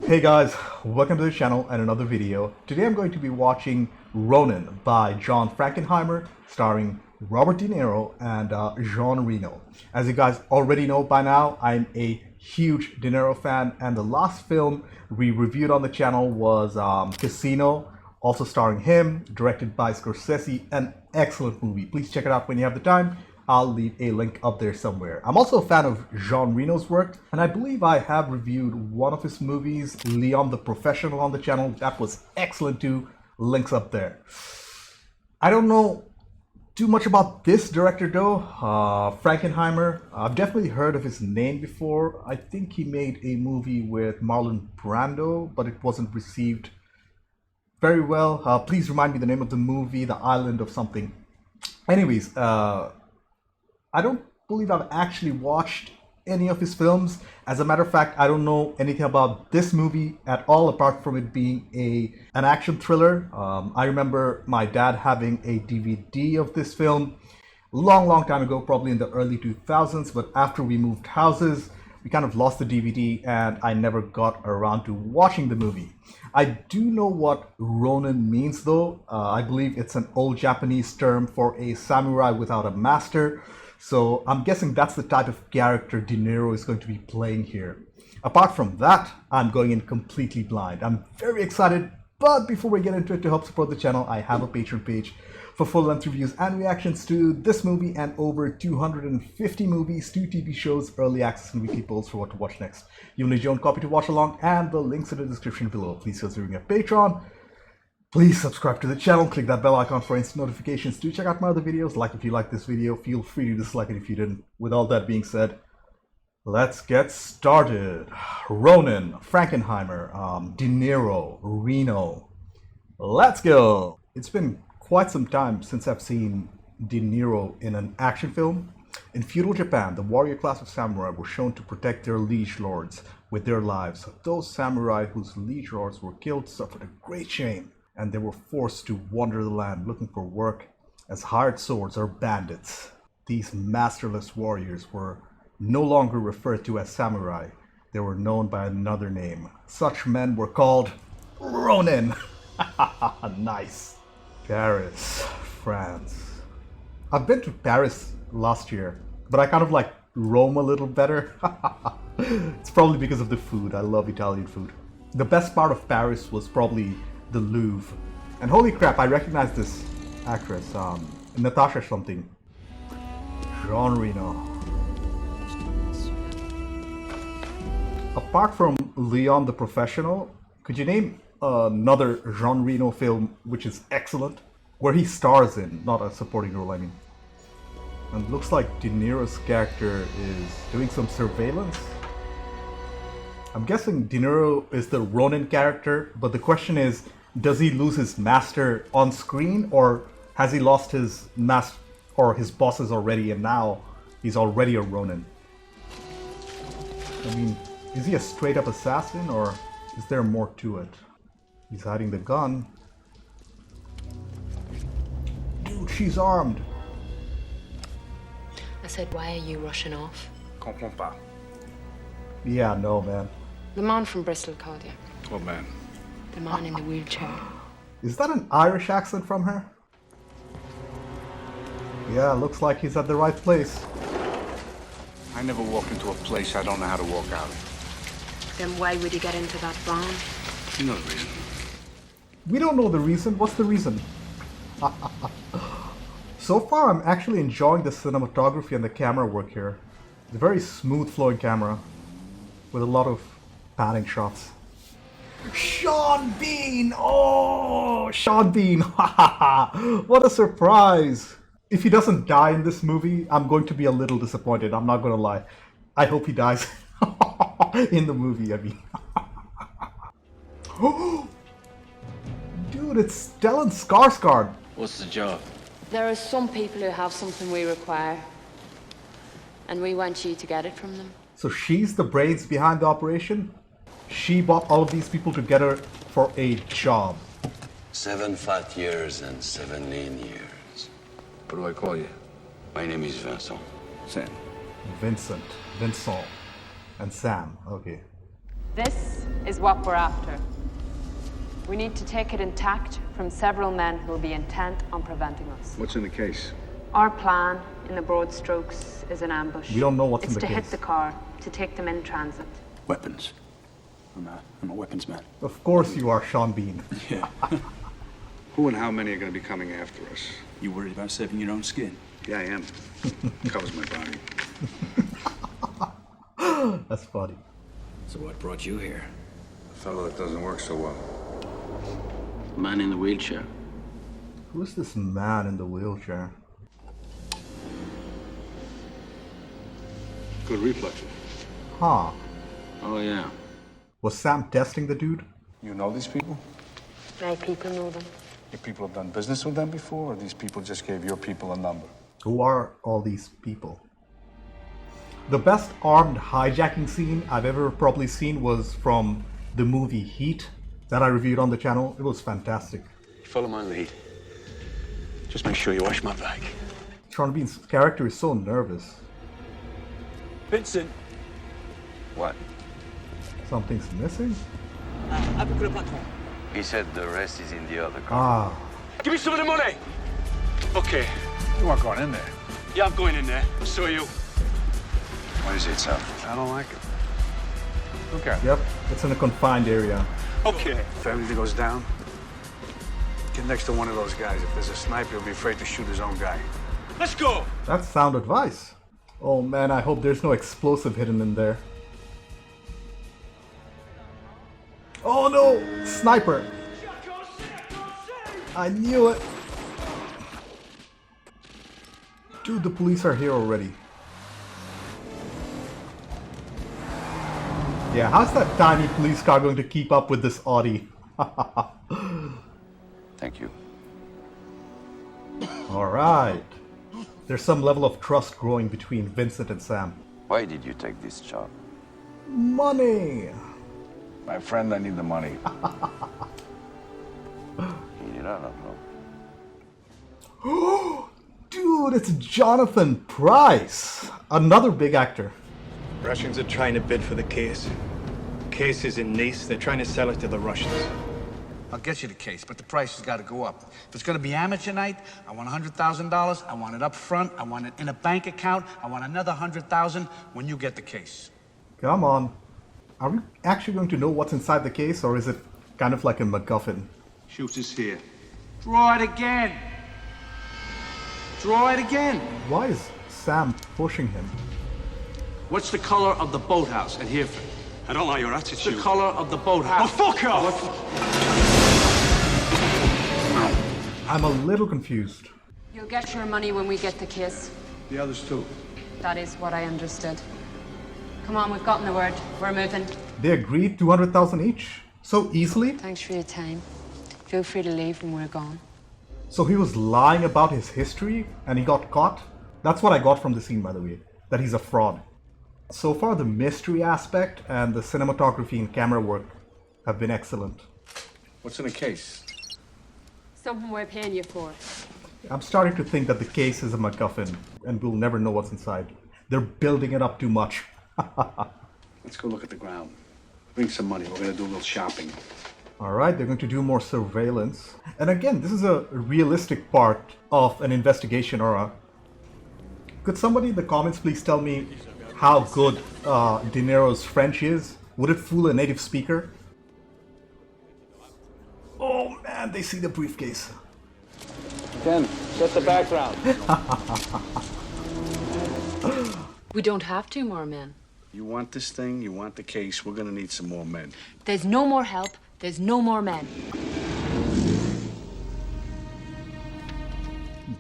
Hey guys, welcome to the channel and another video. Today I'm going to be watching Ronin by John Frankenheimer, starring Robert De Niro and Jean Reno. As you guys already know by now, I'm a huge De Niro fan, and the last film we reviewed on the channel was Casino, also starring him, directed by Scorsese, an excellent movie. Please check it out when you have the time. I'll leave a link up there somewhere. I'm also a fan of Jean Reno's work, and I believe I have reviewed one of his movies, Leon the Professional, on the channel. That was excellent too. Links up there. I don't know too much about this director though, Frankenheimer. I've definitely heard of his name before. I think he made a movie with Marlon Brando, but it wasn't received very well. Please remind me the name of the movie, The Island of something. Anyways, I don't believe I've actually watched any of his films. As a matter of fact, I don't know anything about this movie at all, apart from it being an action thriller. I remember my dad having a DVD of this film long time ago, probably in the early 2000s, but after we moved houses, we kind of lost the DVD and I never got around to watching the movie. I do know what Ronin means though. I believe it's an old Japanese term for a samurai without a master. So I'm guessing that's the type of character De Niro is going to be playing here. Apart from that, I'm going in completely blind. I'm very excited, but before we get into it, to help support the channel, I have a Patreon page for full-length reviews and reactions to this movie and over 250 movies, 2 TV shows, early access and weekly polls for what to watch next. You'll need your own copy to watch along, and the links in the description below. Please consider being a Patreon. Please subscribe to the channel, click that bell icon for instant notifications. Do check out my other videos. Like if you like this video, feel free to dislike it if you didn't. With all that being said, let's get started. Ronin, Frankenheimer, De Niro, Reno. Let's go! It's been quite some time since I've seen De Niro in an action film. In feudal Japan, the warrior class of samurai were shown to protect their liege lords with their lives. Those samurai whose liege lords were killed suffered a great shame, and they were forced to wander the land looking for work as hired swords or bandits. These masterless warriors were no longer referred to as samurai. They were known by another name. Such men were called Ronin. Nice. Paris, France. I've been to Paris last year, but I kind of like Rome a little better. It's probably because of the food. I love Italian food. The best part of Paris was probably the Louvre. And holy crap, I recognize this actress, Natasha something. Jean Reno. Apart from Leon the Professional, could you name another Jean Reno film which is excellent? Where he stars in, not a supporting role, I mean. And it looks like De Niro's character is doing some surveillance. I'm guessing De Niro is the Ronin character, but the question is, does he lose his master on screen, or has he lost his master or his bosses already and now he's already a Ronin? I mean, is he a straight up assassin or is there more to it? He's hiding the gun. Dude, she's armed. I said, why are you rushing off? Comprends pas. Yeah, no, man. The man from Bristol called you. What man? The man in the wheelchair. Is that an Irish accent from her? Yeah, looks like he's at the right place. I never walk into a place I don't know how to walk out. Then why would you get into that barn? You know the reason. We don't know the reason. What's the reason? So far, I'm actually enjoying the cinematography and the camera work here. It's a very smooth flowing camera with a lot of panning shots. Sean Bean! Oh, Sean Bean! What a surprise! If he doesn't die in this movie, I'm going to be a little disappointed. I'm not going to lie. I hope he dies in the movie, I mean. Dude, it's Stellan Skarsgård. What's the job? There are some people who have something we require, and we want you to get it from them. So she's the brains behind the operation? She bought all of these people together for a job. 7 fat years and 7 lean years. What do I call you? My name is Vincent. Sam. Vincent, and Sam. Okay. This is what we're after. We need to take it intact from several men who will be intent on preventing us. What's in the case? Our plan, in the broad strokes, is an ambush. We don't know what's in It's the to hit case. the car, to take them in transit. Weapons. I'm a weapons man. Of course you are, Sean Bean. Yeah. Who and how many are going to be coming after us? You worried about saving your own skin? Yeah, I am. Covers my body. That's funny. So what brought you here? A fellow that doesn't work so well. Man in the wheelchair. Who's this man in the wheelchair? Good reflexes. Huh. Oh, yeah. Was Sam testing the dude? You know these people? My people know them. Your people have done business with them before, or these people just gave your people a number? Who are all these people? The best armed hijacking scene I've ever probably seen was from the movie Heat that I reviewed on the channel. It was fantastic. Follow my lead. Just make sure you wash my bag. Sean Bean's character is so nervous. Vincent! What? Something's missing? He said the rest is in the other car. Ah, Give me some of the money! Okay. You aren't going in there. Yeah, I'm going in there. So are you. What is it, son? I don't like it. Okay. yep, it's in a confined area. Okay. If anything goes down, get next to one of those guys. If there's a sniper, he'll be afraid to shoot his own guy. Let's go! That's sound advice. Oh man, I hope there's no explosive hidden in there. Oh no! Sniper! I knew it! Dude, the police are here already. Yeah, how's that tiny police car going to keep up with this Audi? Thank you. Alright. There's some level of trust growing between Vincent and Sam. Why did you take this job? Money! My friend, I need the money. You did not know. Dude, it's Jonathan Pryce! Another big actor. Russians are trying to bid for the case. Case is in Nice. They're trying to sell it to the Russians. I'll get you the case, but the price has got to go up. If it's going to be amateur night, I want $100,000. I want it up front. I want it in a bank account. I want another $100,000 when you get the case. Come on. Are we actually going to know what's inside the case, or is it kind of like a MacGuffin? Shoot is here. Draw it again. Draw it again. Why is Sam pushing him? What's the color of the boathouse at Hereford? I don't like your What's the attitude. color of the boathouse? Oh, fuck off! I'm a little confused. You'll get your money when we get the case. The others too. That is what I understood. Come on, we've gotten the word. We're moving. They agreed 200,000 each? So easily? Thanks for your time. Feel free to leave when we're gone. So he was lying about his history and he got caught? That's what I got from the scene, by the way. That he's a fraud. So far, the mystery aspect and the cinematography and camera work have been excellent. What's in the case? Something we're paying you for. I'm starting to think that the case is a MacGuffin and we'll never know what's inside. They're building it up too much. Let's go look at the ground. Bring some money. We're going to do a little shopping. Alright, they're going to do more surveillance. And again, this is a realistic part of an investigation, or could somebody in the comments please tell me how good De Niro's French is? Would it fool a native speaker? Oh man, they see the briefcase. Ken, set the background. We don't have two more men. You want this thing? You want the case? We're going to need some more men. There's no more help. There's no more men.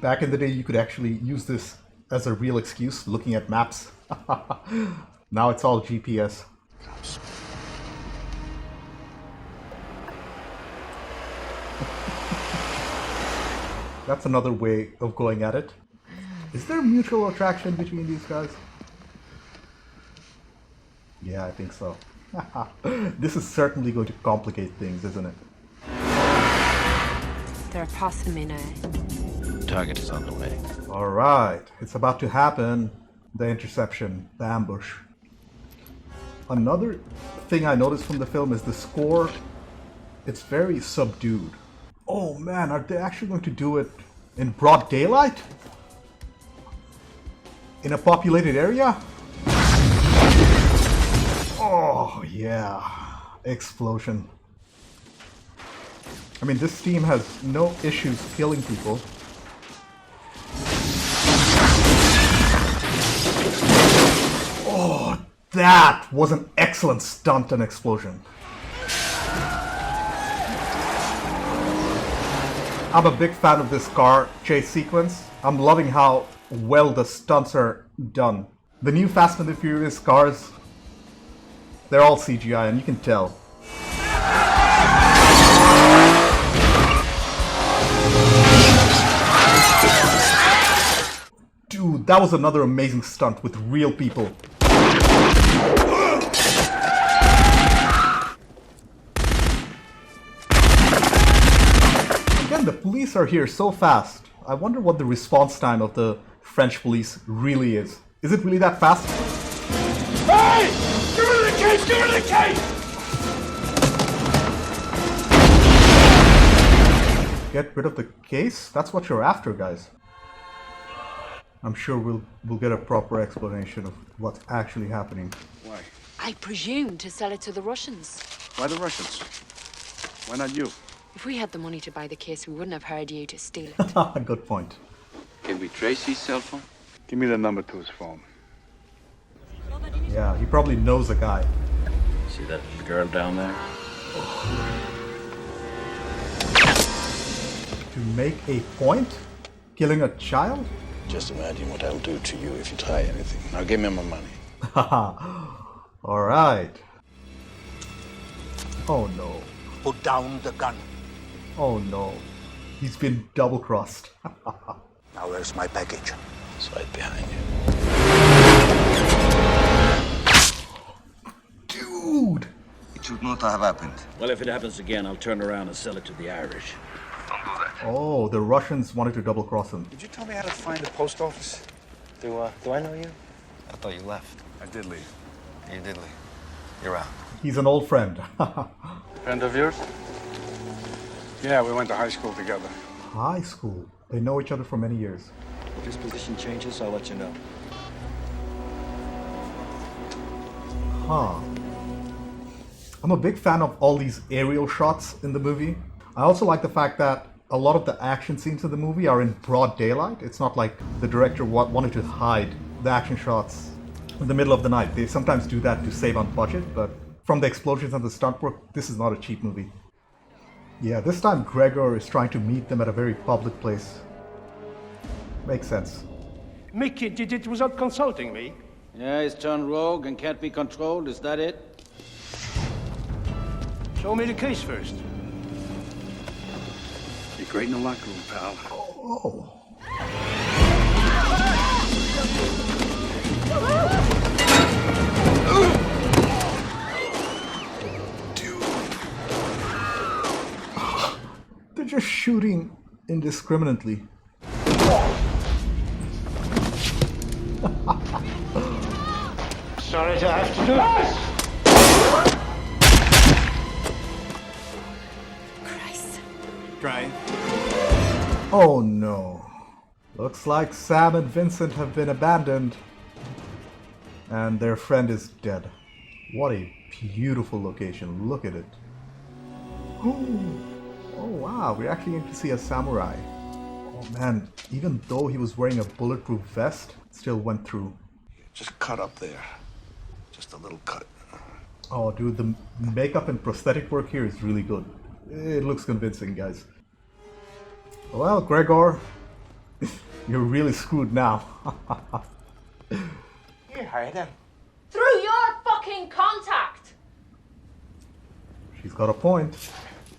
Back in the day, you could actually use this as a real excuse, looking at maps. Now it's all GPS. That's another way of going at it. Is there mutual attraction between these guys? Yeah, I think so. This is certainly going to complicate things, isn't it? They're passing me now. Target is on the way. Alright, it's about to happen. The interception, the ambush. Another thing I noticed from the film is the score. It's very subdued. Oh man, are they actually going to do it in broad daylight? In a populated area? Oh yeah, explosion. I mean, this team has no issues killing people. Oh, that was an excellent stunt and explosion. I'm a big fan of this car chase sequence. I'm loving how well the stunts are done. The new Fast and the Furious cars, they're all CGI and you can tell. Dude, that was another amazing stunt with real people. Again, the police are here so fast. I wonder what the response time of the French police really is. Is it really that fast? Hey! Give her the case! Give her the case! Get rid of the case? That's what you're after, guys. I'm sure we'll get a proper explanation of what's actually happening. Why? I presume to sell it to the Russians. Why the Russians? Why not you? If we had the money to buy the case, we wouldn't have hired you to steal it. Good point. Can we trace his cell phone? Give me the number to his phone. Yeah, he probably knows a guy. See that girl down there? To make a point? Killing a child? Just imagine what I'll do to you if you try anything. Now give me my money. Alright. Oh no. Put down the gun. Oh no. He's been double-crossed. Now where's my package? It's right behind you. Dude! It should not have happened. Well, if it happens again, I'll turn around and sell it to the Irish. Oh, the Russians wanted to double-cross him. Did you tell me how to find the post office? Do I know you? I thought you left. I did leave. You did leave. You're out. He's an old friend. Friend of yours? Yeah, we went to high school together. High school. They know each other for many years. If his position changes, I'll let you know. Huh. I'm a big fan of all these aerial shots in the movie. I also like the fact that a lot of the action scenes in the movie are in broad daylight. It's not like the director wanted to hide the action shots in the middle of the night. They sometimes do that to save on budget, but from the explosions and the stunt work, this is not a cheap movie. Yeah, this time Gregor is trying to meet them at a very public place. Makes sense. Mickey did it without consulting me. Yeah, he's turned rogue and can't be controlled. Is that it? Show me the case first. You're great in the locker room, pal. Oh. Dude. They're just shooting indiscriminately. Sorry to have to do this. Christ. Try. Oh no. Looks like Sam and Vincent have been abandoned. And their friend is dead. What a beautiful location. Look at it. Oh wow, we're actually going to see a samurai. Oh man, even though he was wearing a bulletproof vest, it still went through. Just cut up there. Just a little cut. Oh dude, the makeup and prosthetic work here is really good. It looks convincing, guys. Well, Gregor, you're really screwed now. You hired him. Through your fucking contact! She's got a point.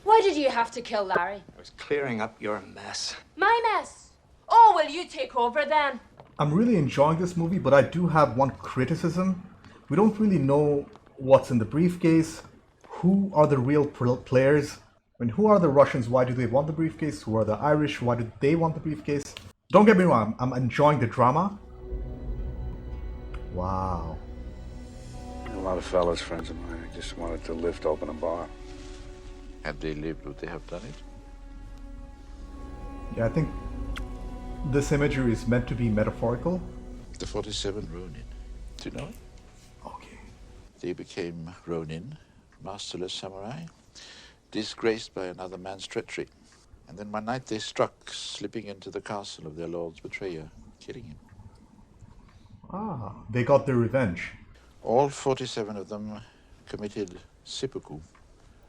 Why did you have to kill Larry? I was clearing up your mess. My mess. Oh, will you take over then? I'm really enjoying this movie, but I do have one criticism. We don't really know what's in the briefcase. Who are the real players? I mean, who are the Russians? Why do they want the briefcase? Who are the Irish? Why do they want the briefcase? Don't get me wrong, I'm enjoying the drama. Wow. A lot of fellas, friends of mine, just wanted to lift open a bar. Had they lived, would they have done it? Yeah, I think this imagery is meant to be metaphorical. The 47 Ronin. Do you know it? Okay. They became Ronin, masterless samurai, disgraced by another man's treachery. And then one night they struck, slipping into the castle of their lord's betrayer, killing him. Ah, they got their revenge. All 47 of them committed seppuku,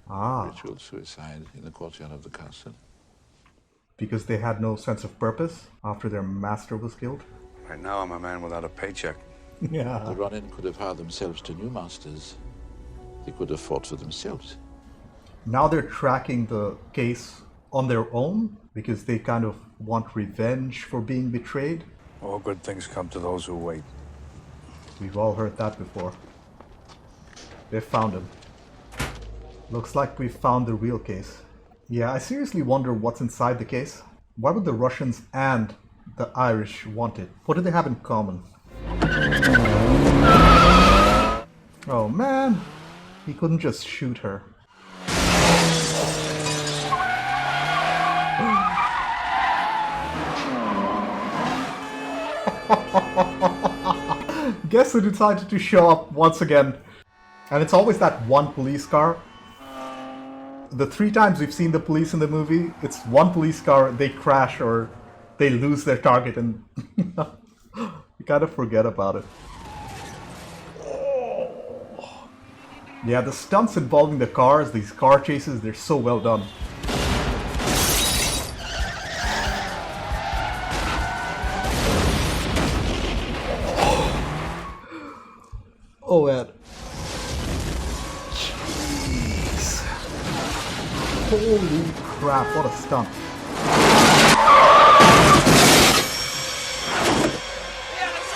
ritual suicide, in the courtyard of the castle. Because they had no sense of purpose after their master was killed? Right now, I'm a man without a paycheck. Yeah. The Ronin could have hired themselves to new masters. They could have fought for themselves. Now they're tracking the case on their own because they kind of want revenge for being betrayed. All good things come to those who wait. We've all heard that before. They found him. Looks like we found the real case. Yeah, I seriously wonder what's inside the case. Why would the Russians and the Irish want it? What do they have in common? Oh man, he couldn't just shoot her. Guess who decided to show up once again? And it's always that one police car. The 3 times we've seen the police in the movie, it's one police car, they crash or they lose their target and you kind of forget about it. Yeah, the stunts involving the cars, these car chases, they're so well done. Oh, Ed. Jeez. Holy crap, what a stunt.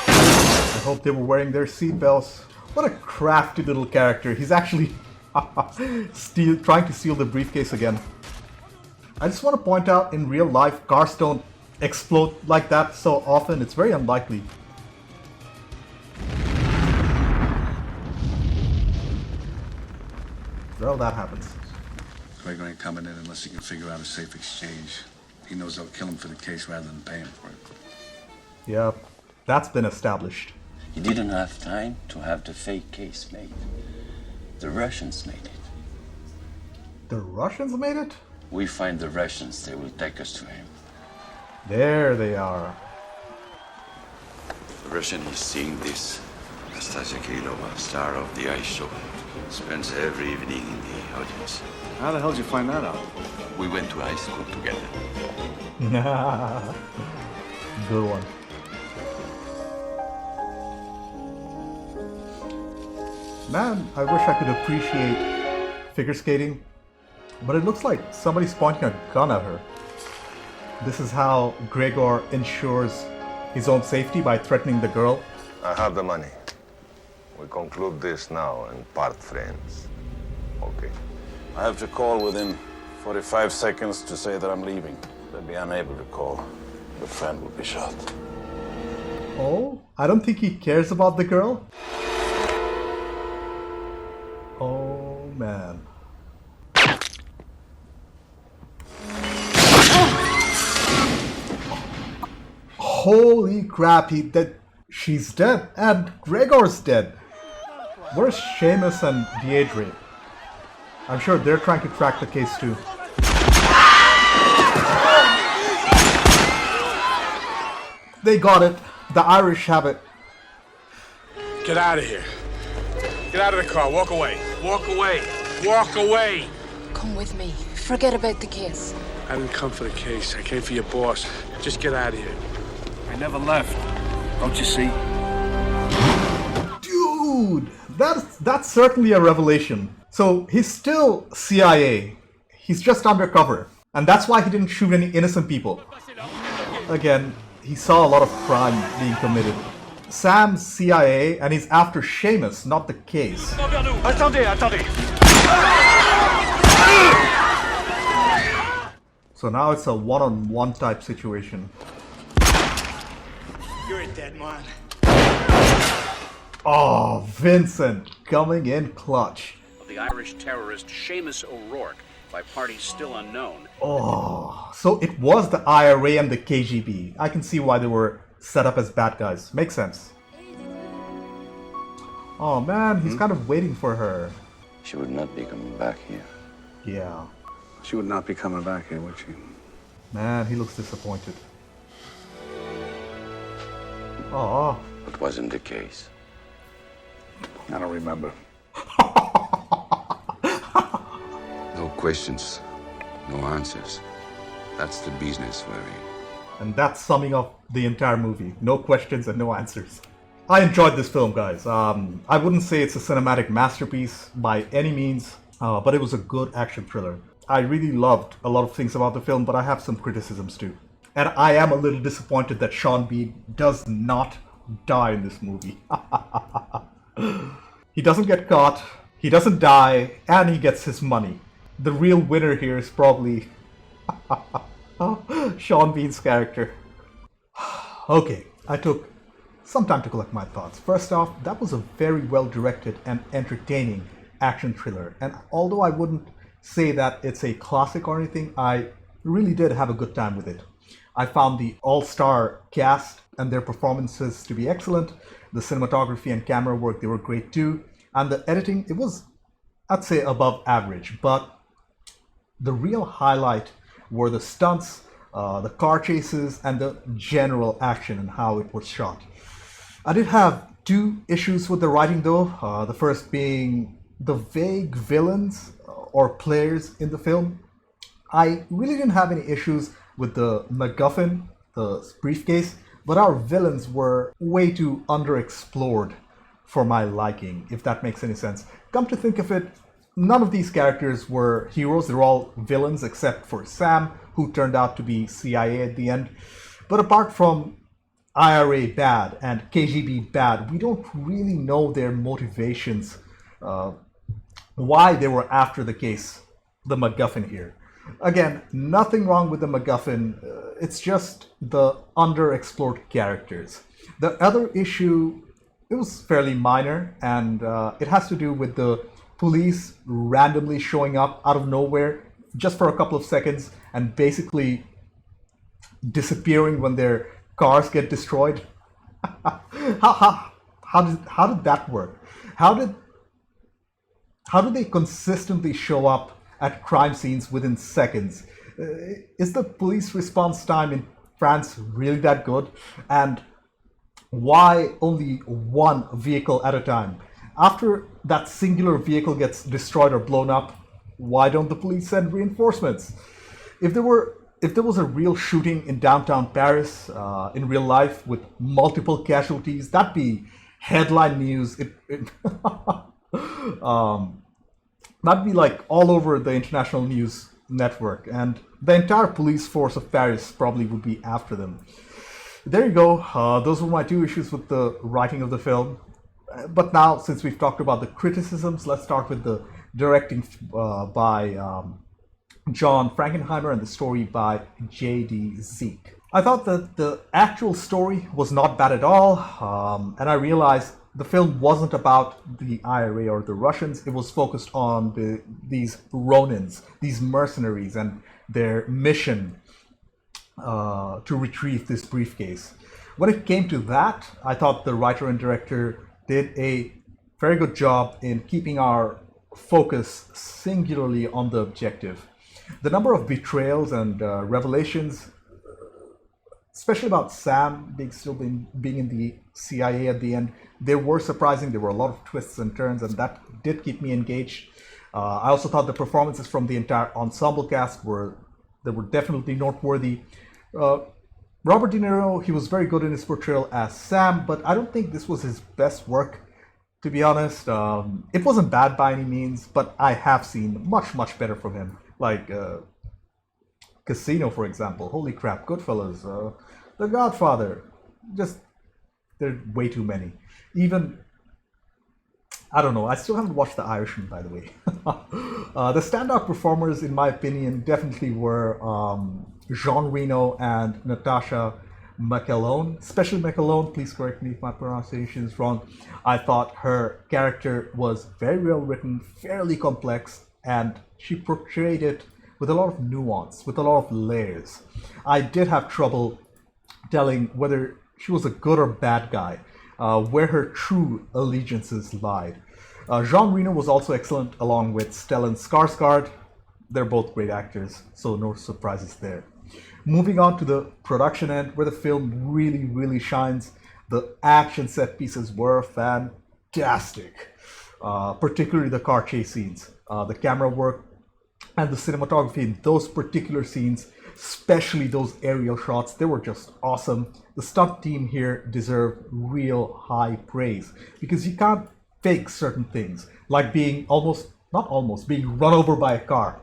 I hope they were wearing their seatbelts. What a crafty little character. He's actually trying to steal the briefcase again. I just want to point out, in real life, cars don't explode like that so often. It's very unlikely. Well, that happens. Gregor ain't coming in unless he can figure out a safe exchange. He knows they'll kill him for the case rather than pay him for it. Yeah, that's been established. He didn't have time to have the fake case made. The Russians made it. The Russians made it? We find the Russians, they will take us to him. There they are. The Russian is seeing this. Nastasia Kirilova, star of the ice show, spends every evening in the audience. How the hell did you find that out? We went to high school together. Good one. Man, I wish I could appreciate figure skating, but it looks like somebody's pointing a gun at her. This is how Gregor ensures his own safety, by threatening the girl. I have the money. We conclude this now and part friends. Okay. I have to call within 45 seconds to say that I'm leaving. If I'd be unable to call, your friend will be shot. Oh, I don't think he cares about the girl. Oh man. Holy crap, she's dead, and Gregor's dead. Where's Seamus and Deirdre? I'm sure they're trying to track the case too. They got it. The Irish have it. Get out of here. Get out of the car. Walk away. Walk away. Walk away. Come with me. Forget about the case. I didn't come for the case. I came for your boss. Just get out of here. I never left. Don't you see? Dude, that's certainly a revelation. So he's still CIA. He's just undercover. And that's why he didn't shoot any innocent people. Again, he saw a lot of crime being committed. Sam's CIA, and he's after Seamus, not the case. Attendez, attendez. So now it's a one-on-one type situation. You're a dead man. Oh, Vincent coming in clutch. Of the Irish terrorist Seamus O'Rourke by parties still unknown. Oh, so it was the IRA and the KGB. I can see why they were set up as bad guys. Makes sense. Oh man, he's kind of waiting for her. She would not be coming back here. Yeah. She would not be coming back here, would she? Man, he looks disappointed. Oh. What wasn't the case? I don't remember. No questions, no answers. That's the business we're in. And that's summing up the entire movie. No questions and no answers. I enjoyed this film, guys. I wouldn't say it's a cinematic masterpiece by any means, but it was a good action thriller. I really loved a lot of things about the film, but I have some criticisms too. And I am a little disappointed that Sean Bean does not die in this movie. He doesn't get caught, he doesn't die, and he gets his money. The real winner here is probably Sean Bean's character. Okay, I took some time to collect my thoughts. First off, that was a very well directed and entertaining action thriller. And although I wouldn't say that it's a classic or anything, I really did have a good time with it. I found the all-star cast and their performances to be excellent. The cinematography and camera work, they were great too. And the editing, it was, I'd say, above average. But the real highlight were the stunts, the car chases, and the general action and how it was shot. I did have two issues with the writing though. The first being the vague villains or players in the film. I really didn't have any issues with the MacGuffin, the briefcase, but our villains were way too underexplored for my liking, if that makes any sense. Come to think of it, none of these characters were heroes. They're all villains except for Sam, who turned out to be CIA at the end. But apart from IRA bad and KGB bad, we don't really know their motivations, why they were after the case, the MacGuffin here. Again, nothing wrong with the MacGuffin, it's just the underexplored characters. The other issue, it was fairly minor, and it has to do with the police randomly showing up out of nowhere just for a couple of seconds and basically disappearing when their cars get destroyed. How did that work? How do they consistently show up at crime scenes within seconds? Is the police response time in France really that good? And why only one vehicle at a time? After that singular vehicle gets destroyed or blown up, why don't the police send reinforcements? If there was a real shooting in downtown Paris in real life with multiple casualties, that'd be headline news. That'd be like all over the international news network, and the entire police force of Paris probably would be after them. There you go. Those were my two issues with the writing of the film. But now, since we've talked about the criticisms, let's start with the directing by John Frankenheimer and the story by J.D. Zeke. I thought that the actual story was not bad at all, and I realized the film wasn't about the IRA or the Russians. It was focused on these Ronins, these mercenaries, and their mission to retrieve this briefcase. When it came to that, I thought the writer and director did a very good job in keeping our focus singularly on the objective. The number of betrayals and revelations, especially about Sam being in the CIA at the end, they were surprising. There were a lot of twists and turns, and that did keep me engaged. I also thought the performances from the entire ensemble cast were definitely noteworthy. Robert De Niro, he was very good in his portrayal as Sam, but I don't think this was his best work, to be honest. It wasn't bad by any means, but I have seen much better from him, like Casino, for example. Holy crap, Goodfellas, The Godfather. Just, there are way too many. Even, I don't know, I still haven't watched The Irishman, by the way. The standout performers, in my opinion, definitely were Jean Reno and Natasha McAlone, especially McAlone, please correct me if my pronunciation is wrong. I thought her character was very well written, fairly complex, and she portrayed it with a lot of nuance, with a lot of layers. I did have trouble telling whether she was a good or bad guy, where her true allegiances lied. Jean Reno was also excellent along with Stellan Skarsgård. They're both great actors, so no surprises there. Moving on to the production end, where the film really shines, the action set pieces were fantastic, particularly the car chase scenes. The camera work and the cinematography in those particular scenes, especially those aerial shots, they were just awesome. The stunt team here deserve real high praise because you can't fake certain things, like being being run over by a car,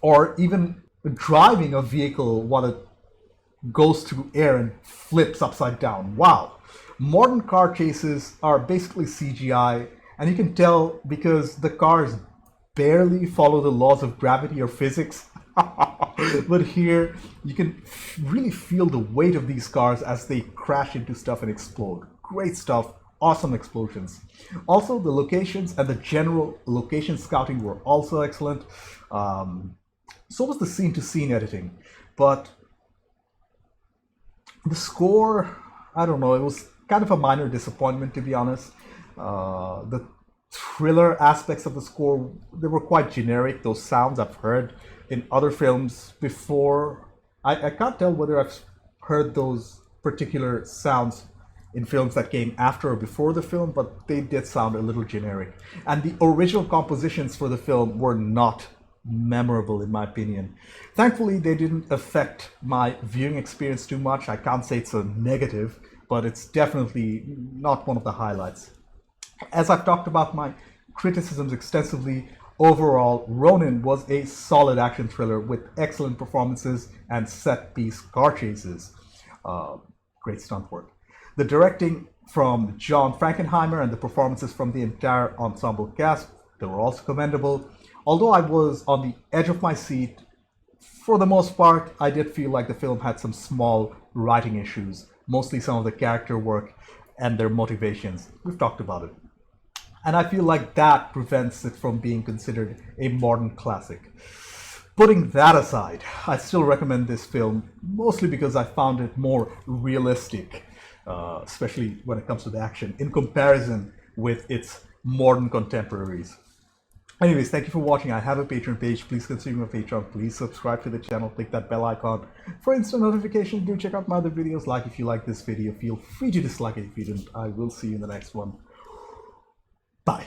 or even driving a vehicle while it goes through air and flips upside down. Wow. Modern car chases are basically CGI, and you can tell because the cars barely follow the laws of gravity or physics. But here you can really feel the weight of these cars as they crash into stuff and explode. Great stuff, awesome explosions. Also, the locations and the general location scouting were also excellent. So was the scene-to-scene editing, but the score, I don't know, it was kind of a minor disappointment, to be honest. The thriller aspects of the score, they were quite generic. Those sounds I've heard in other films before. I can't tell whether I've heard those particular sounds in films that came after or before the film, but they did sound a little generic. And the original compositions for the film were not memorable, in my opinion. Thankfully, they didn't affect my viewing experience too much. I can't say it's a negative, but it's definitely not one of the highlights. As I've talked about my criticisms extensively, overall, Ronin was a solid action thriller with excellent performances and set-piece car chases. Great stunt work. The directing from John Frankenheimer and the performances from the entire ensemble cast, they were also commendable. Although I was on the edge of my seat, for the most part, I did feel like the film had some small writing issues, mostly some of the character work and their motivations. We've talked about it. And I feel like that prevents it from being considered a modern classic. Putting that aside, I still recommend this film, mostly because I found it more realistic, especially when it comes to the action, in comparison with its modern contemporaries. Anyways, thank you for watching. I have a Patreon page. Please consider my Patreon. Please subscribe to the channel. Click that bell icon for instant notifications. Do check out my other videos. Like if you like this video. Feel free to dislike it if you didn't. I will see you in the next one. Bye.